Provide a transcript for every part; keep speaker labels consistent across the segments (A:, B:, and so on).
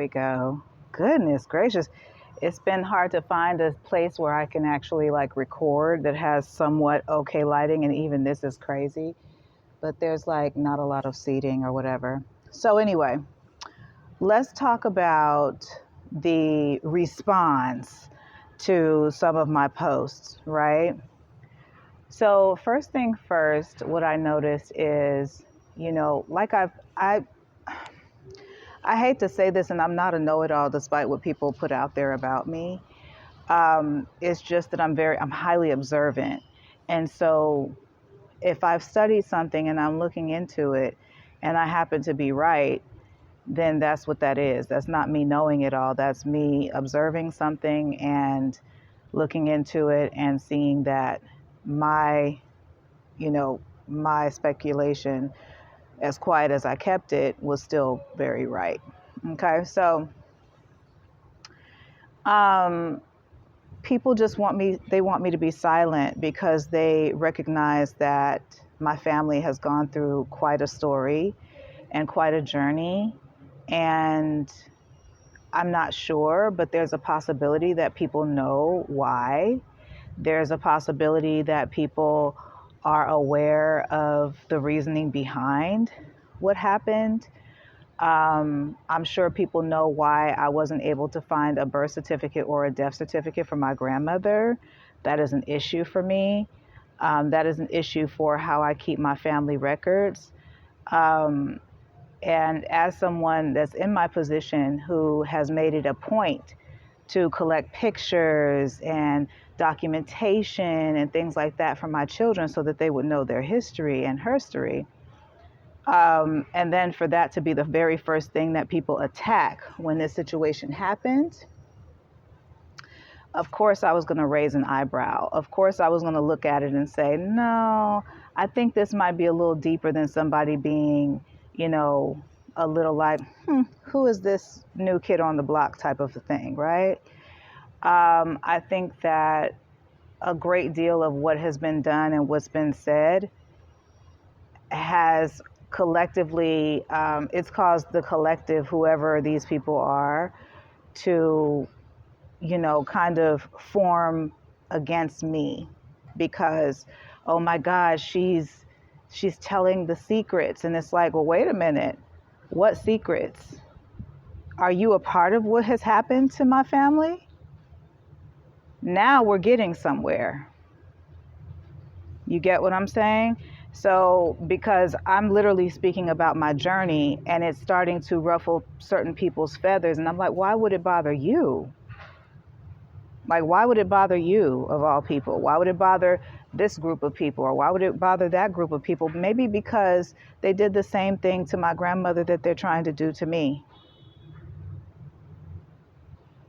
A: we go. Goodness gracious. It's been hard to find a place where I can actually like record that has somewhat okay lighting, and even this is crazy. But there's like not a lot of seating or whatever. So anyway, let's talk about the response to some of my posts, right? So first thing first, what I noticed is, like I hate to say this, and I'm not a know-it-all, despite what people put out there about me. It's just that I'm highly observant, and so if I've studied something and I'm looking into it, and I happen to be right, then that's what that is. That's not me knowing it all. That's me observing something and looking into it and seeing that my, my speculation, as quiet as I kept it, was still very right. Okay, so um, people just they want me to be silent because they recognize that my family has gone through quite a story and quite a journey. And I'm not sure, but there's a possibility that people know why. There's a possibility that people are aware of the reasoning behind what happened. I'm sure people know why I wasn't able to find a birth certificate or a death certificate for my grandmother. That is an issue for me. That is an issue for how I keep my family records. Um, and as someone that's in my position who has made it a point to collect pictures and documentation and things like that for my children so that they would know their history and herstory. And then for that to be the very first thing that people attack when this situation happened, of course I was going to raise an eyebrow. Of course I was going to look at it and say, no, I think this might be a little deeper than somebody being, a little like, who is this new kid on the block type of a thing, right? I think that a great deal of what has been done and what's been said has collectively, it's caused the collective, whoever these people are, to, kind of form against me because, oh my God, she's telling the secrets. And it's like, well, wait a minute. What secrets? Are you a part of what has happened to my family? Now we're getting somewhere. You get what I'm saying? So, because I'm literally speaking about my journey and it's starting to ruffle certain people's feathers, and I'm like, why would it bother you? Like, why would it bother you, of all people? Why would it bother this group of people? Or why would it bother that group of people? Maybe because they did the same thing to my grandmother that they're trying to do to me.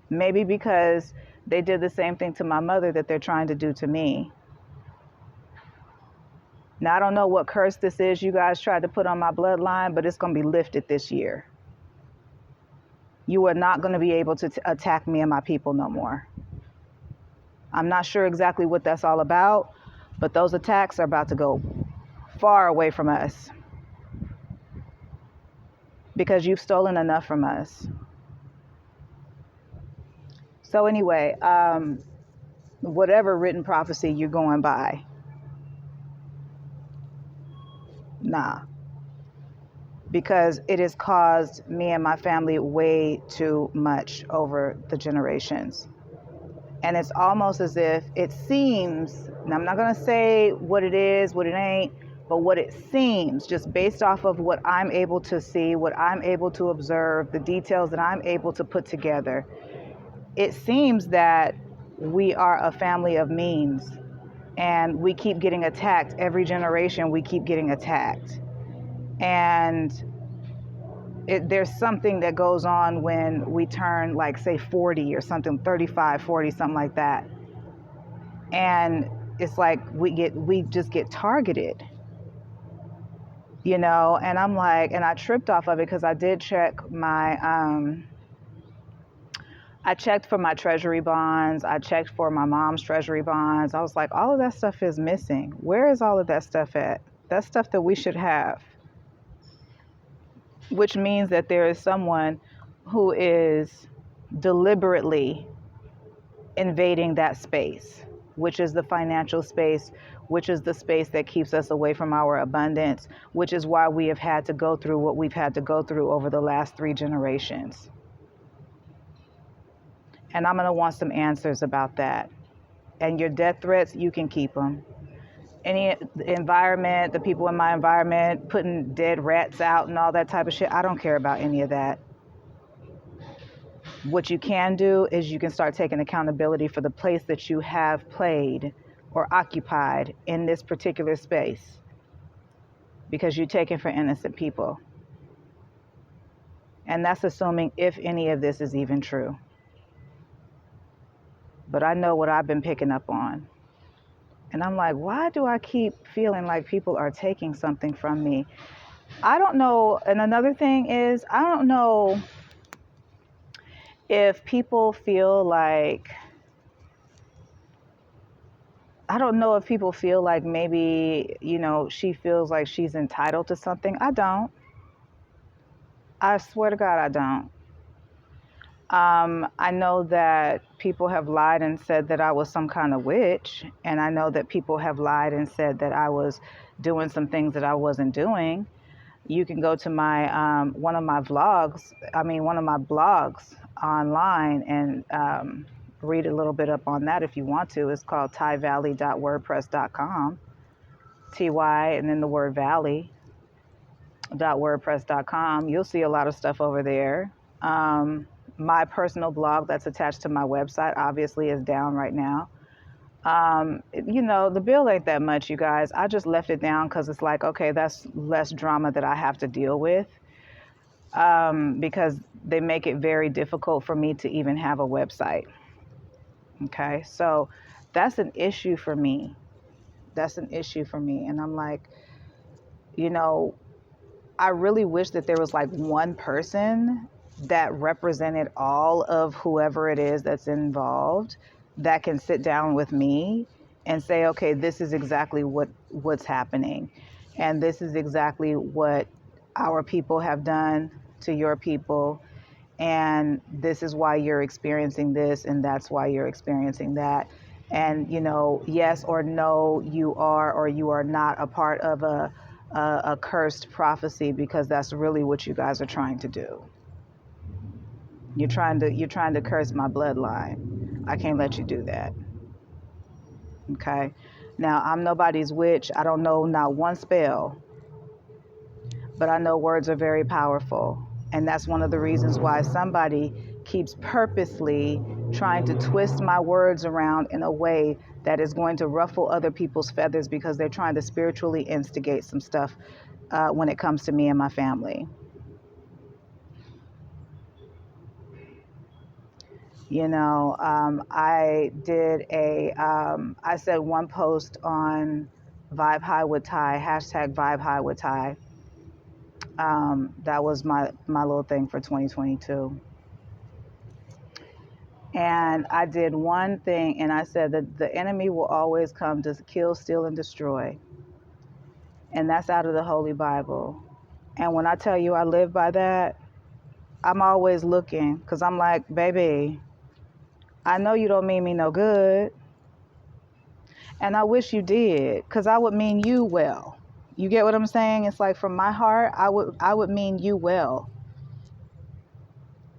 A: Maybe because they did the same thing to my mother that they're trying to do to me. Now, I don't know what curse this is you guys tried to put on my bloodline, but it's going to be lifted this year. You are not going to be able to attack me and my people no more. I'm not sure exactly what that's all about, but those attacks are about to go far away from us because you've stolen enough from us. So anyway, whatever written prophecy you're going by, nah. Because it has caused me and my family way too much over the generations. And it's almost as if it seems, and I'm not going to say what it is, what it ain't, but what it seems, just based off of what I'm able to see, what I'm able to observe, the details that I'm able to put together, it seems that we are a family of means. And we keep getting attacked. Every generation, we keep getting attacked. And there's something that goes on when we turn, like, say 40 or something, 35, 40, something like that. And it's like we just get targeted, and I'm like, and I tripped off of it because I did check I checked for my treasury bonds. I checked for my mom's treasury bonds. I was like, all of that stuff is missing. Where is all of that stuff at? That's stuff that we should have. Which means that there is someone who is deliberately invading that space, which is the financial space, which is the space that keeps us away from our abundance, which is why we have had to go through what we've had to go through over the last 3 generations. And I'm going to want some answers about that. And your death threats, you can keep them. Any environment, the people in my environment putting dead rats out and all that type of shit, I don't care about any of that. What you can do is you can start taking accountability for the place that you have played or occupied in this particular space, because you're taking for innocent people. And that's assuming if any of this is even true. But I know what I've been picking up on. And I'm like, why do I keep feeling like people are taking something from me? I don't know. And another thing is, I don't know if people feel like, maybe, she feels like she's entitled to something. I don't. I swear to God, I don't. I know that people have lied and said that I was some kind of witch. And I know that people have lied and said that I was doing some things that I wasn't doing. You can go to my one of my blogs online and read a little bit up on that if you want to. It's called tyvalley.wordpress.com. TY and then the word valley.wordpress.com. You'll see a lot of stuff over there. My personal blog that's attached to my website obviously is down right now. The bill ain't that much, you guys. I just left it down because it's like, okay, that's less drama that I have to deal with, because they make it very difficult for me to even have a website. Okay, so that's an issue for me. And I'm like, I really wish that there was like one person that represented all of whoever it is that's involved that can sit down with me and say, okay, this is exactly what's happening. And this is exactly what our people have done to your people. And this is why you're experiencing this. And that's why you're experiencing that. And, yes or no, you are or you are not a part of a cursed prophecy, because that's really what you guys are trying to do. You're trying to curse my bloodline. I can't let you do that. Okay. Now, I'm nobody's witch. I don't know not one spell, but I know words are very powerful. And that's one of the reasons why somebody keeps purposely trying to twist my words around in a way that is going to ruffle other people's feathers, because they're trying to spiritually instigate some stuff when it comes to me and my family. I said one post on Vibe High with Ty, hashtag Vibe High with Ty. That was my little thing for 2022. And I did one thing, and I said that the enemy will always come to kill, steal, and destroy. And that's out of the Holy Bible. And when I tell you I live by that, I'm always looking, because I'm like, baby, I know you don't mean me no good. And I wish you did, because I would mean you well. You get what I'm saying? It's like, from my heart, I would mean you well.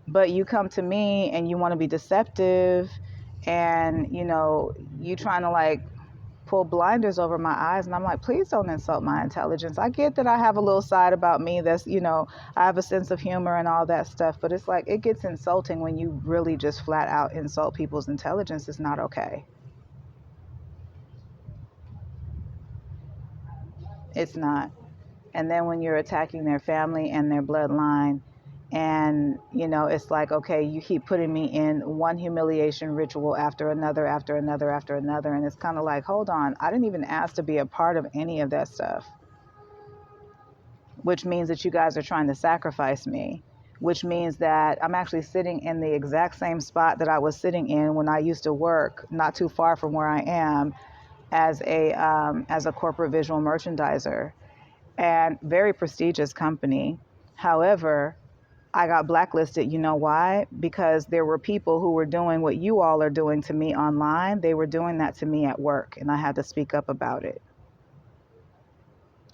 A: But you come to me and you want to be deceptive, and you trying to like pull blinders over my eyes, and I'm like, please don't insult my intelligence. I get that I have a little side about me that's, I have a sense of humor and all that stuff, but it's like, it gets insulting when you really just flat out insult people's intelligence. It's not okay. It's not. And then when you're attacking their family and their bloodline, and it's like, okay, you keep putting me in one humiliation ritual after another, and it's kind of like, hold on, I didn't even ask to be a part of any of that stuff. Which means that you guys are trying to sacrifice me, which means that I'm actually sitting in the exact same spot that I was sitting in when I used to work not too far from where I am as a corporate visual merchandiser, and very prestigious company. However, I got blacklisted. You know why? Because there were people who were doing what you all are doing to me online. They were doing that to me at work, and I had to speak up about it.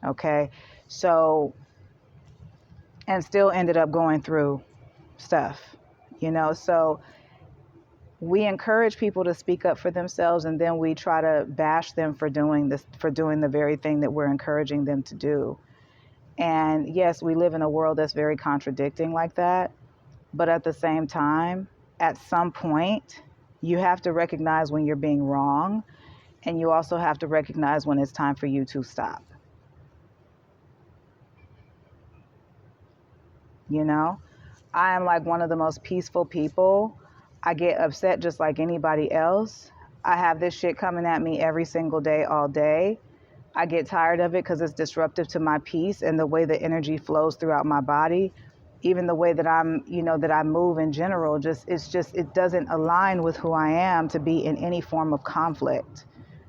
A: Okay. So, and still ended up going through stuff, so we encourage people to speak up for themselves, and then we try to bash them for doing this, for doing the very thing that we're encouraging them to do. And yes, we live in a world that's very contradicting like that. But at the same time, at some point, you have to recognize when you're being wrong, and you also have to recognize when it's time for you to stop. You know, I am like one of the most peaceful people. I get upset just like anybody else. I have this shit coming at me every single day, all day. I get tired of it because it's disruptive to my peace and the way the energy flows throughout my body. Even the way that that I move in general, it doesn't align with who I am to be in any form of conflict,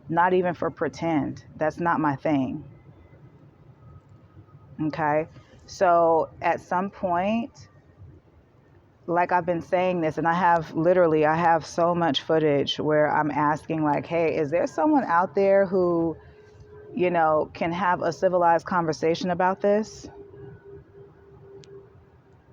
A: not even for pretend. That's not my thing. Okay. So at some point, like I've been saying this, and I have so much footage where I'm asking, like, hey, is there someone out there who, can have a civilized conversation about this?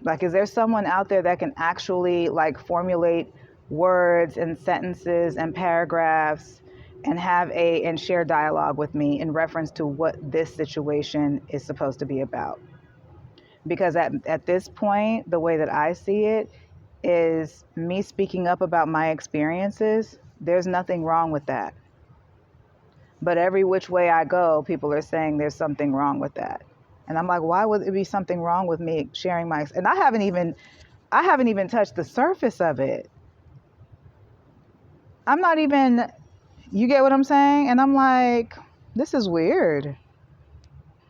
A: Like, is there someone out there that can actually like formulate words and sentences and paragraphs and and share dialogue with me in reference to what this situation is supposed to be about? Because at this point, the way that I see it is me speaking up about my experiences. There's nothing wrong with that. But every which way I go, people are saying there's something wrong with that. And I'm like, why would it be something wrong with me sharing and I haven't even touched the surface of it. I'm not even, you get what I'm saying? And I'm like, this is weird.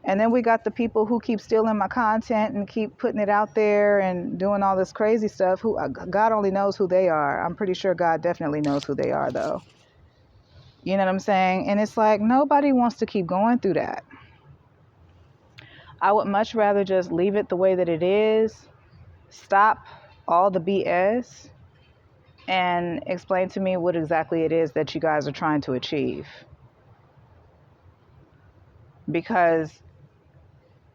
A: And then we got the people who keep stealing my content and keep putting it out there and doing all this crazy stuff. Who God only knows who they are. I'm pretty sure God definitely knows who they are, though. You know what I'm saying? And it's like, nobody wants to keep going through that. I would much rather just leave it the way that it is, stop all the BS, and explain to me what exactly it is that you guys are trying to achieve. Because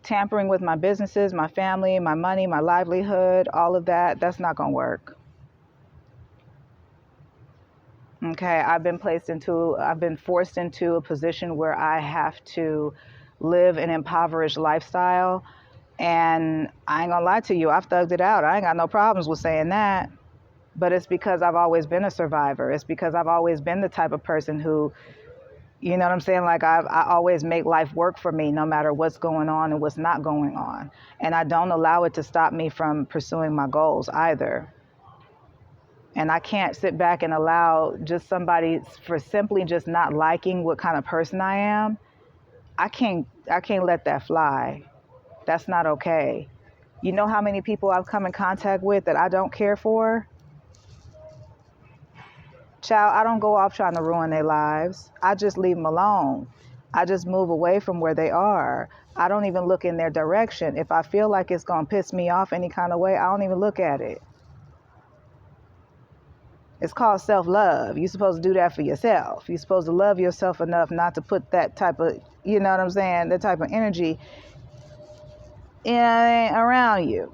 A: tampering with my businesses, my family, my money, my livelihood, all of that, that's not going to work. Okay, I've been forced into a position where I have to live an impoverished lifestyle. And I ain't gonna lie to you, I've thugged it out. I ain't got no problems with saying that. But it's because I've always been a survivor. It's because I've always been the type of person who, you know what I'm saying? Like I always make life work for me no matter what's going on and what's not going on. And I don't allow it to stop me from pursuing my goals either. And I can't sit back and allow just somebody for simply just not liking what kind of person I am. I can't let that fly. That's not okay. You know how many people I've come in contact with that I don't care for? Child, I don't go off trying to ruin their lives. I just leave them alone. I just move away from where they are. I don't even look in their direction. If I feel like it's going to piss me off any kind of way, I don't even look at it. It's called self-love. You're supposed to do that for yourself. You're supposed to love yourself enough not to put that type of, you know what I'm saying, that type of energy around you.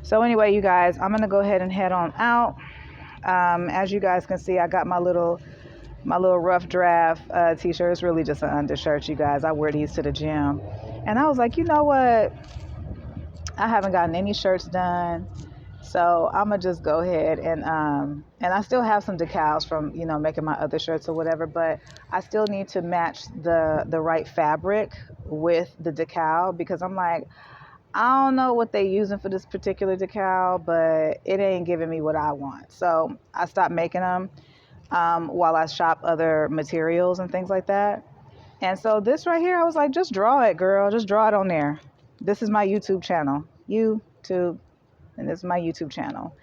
A: So anyway, you guys, I'm going to go ahead and head on out. As you guys can see, I got my little rough draft t-shirt. It's really just an undershirt, you guys. I wear these to the gym. And I was like, you know what? I haven't gotten any shirts done. So I'm gonna just go ahead and I still have some decals from, making my other shirts or whatever, but I still need to match the right fabric with the decal, because I'm like, I don't know what they're using for this particular decal, but it ain't giving me what I want. So I stopped making them while I shop other materials and things like that. And so this right here, I was like, just draw it, girl. Just draw it on there. This is my YouTube channel. YouTube. And this is my YouTube channel.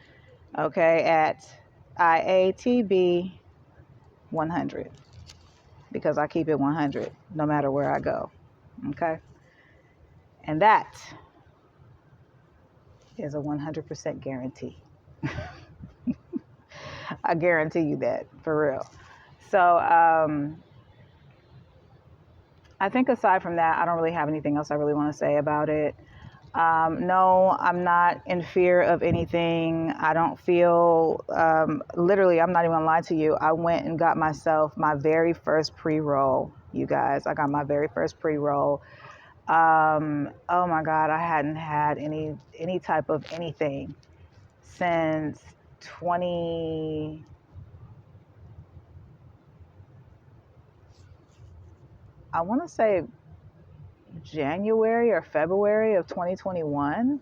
A: Okay, at IATB 100. Because I keep it 100 no matter where I go. Okay. And that is a 100% guarantee. I guarantee you that, for real. So I think aside from that, I don't really have anything else I really want to say about it. No, I'm not in fear of anything. I don't feel, literally, I'm not even gonna lie to you. I went and got myself my very first pre-roll, you guys. I got my very first pre-roll. Oh my God, I hadn't had any type of anything since 20, I want to say January or February of 2021.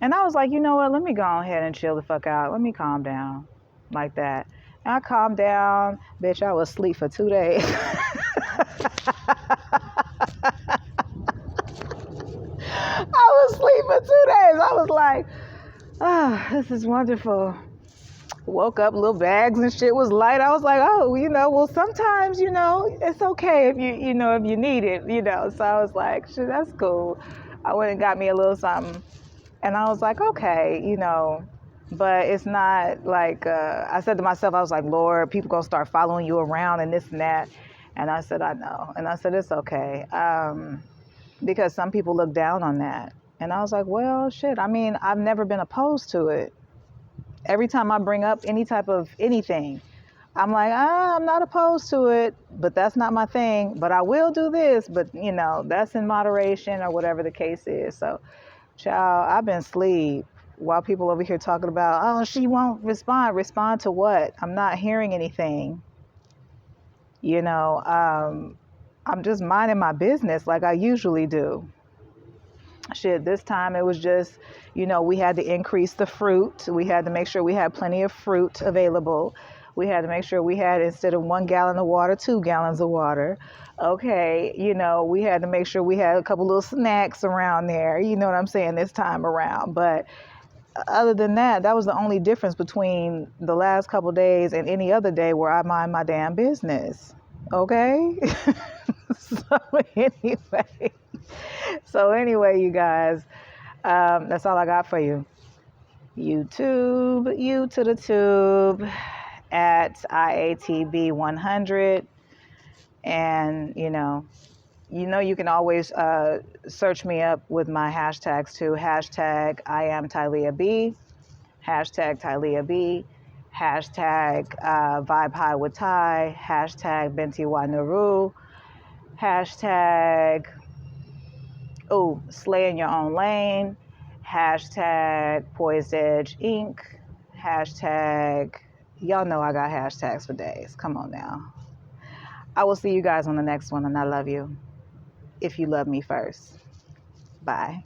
A: And I was like, you know what? Let me go ahead and chill the fuck out. Let me calm down like that. And I calmed down. Bitch, I was asleep for 2 days. I was asleep for 2 days. I was like, oh, this is wonderful. Woke up, little bags and shit was light. I was like, oh, well, sometimes, it's okay if if you need it. So I was like, shit, that's cool. I went and got me a little something. And I was like, okay, but it's not like, I said to myself, I was like, Lord, people gonna start following you around and this and that. And I said, I know. And I said, it's okay. Because some people look down on that. And I was like, well, shit, I mean, I've never been opposed to it. Every time I bring up any type of anything, I'm like, I'm not opposed to it, but that's not my thing. But I will do this, but that's in moderation or whatever the case is. So, child, I've been asleep while people over here talking about, oh, she won't respond. Respond to what? I'm not hearing anything. I'm just minding my business like I usually do. Shit, this time it was just, we had to increase the fruit. We had to make sure we had plenty of fruit available. We had to make sure we had, instead of 1 gallon of water, 2 gallons of water. Okay, we had to make sure we had a couple little snacks around there, you know what I'm saying, this time around. But other than that, that was the only difference between the last couple of days and any other day where I mind my damn business. Okay? So anyway. So anyway, you guys, that's all I got for you. YouTube, you to the tube at IATB100. And, you can always search me up with my hashtags too. Hashtag I am Tylea B. Hashtag Tylea B. Hashtag Vibe High with Ty. Hashtag Benti Wa Naru. Hashtag Slay in Your Own Lane. Hashtag Poised Edge Inc. Hashtag, y'all know I got hashtags for days. Come on now. I will see you guys on the next one, and I love you. If you love me first. Bye.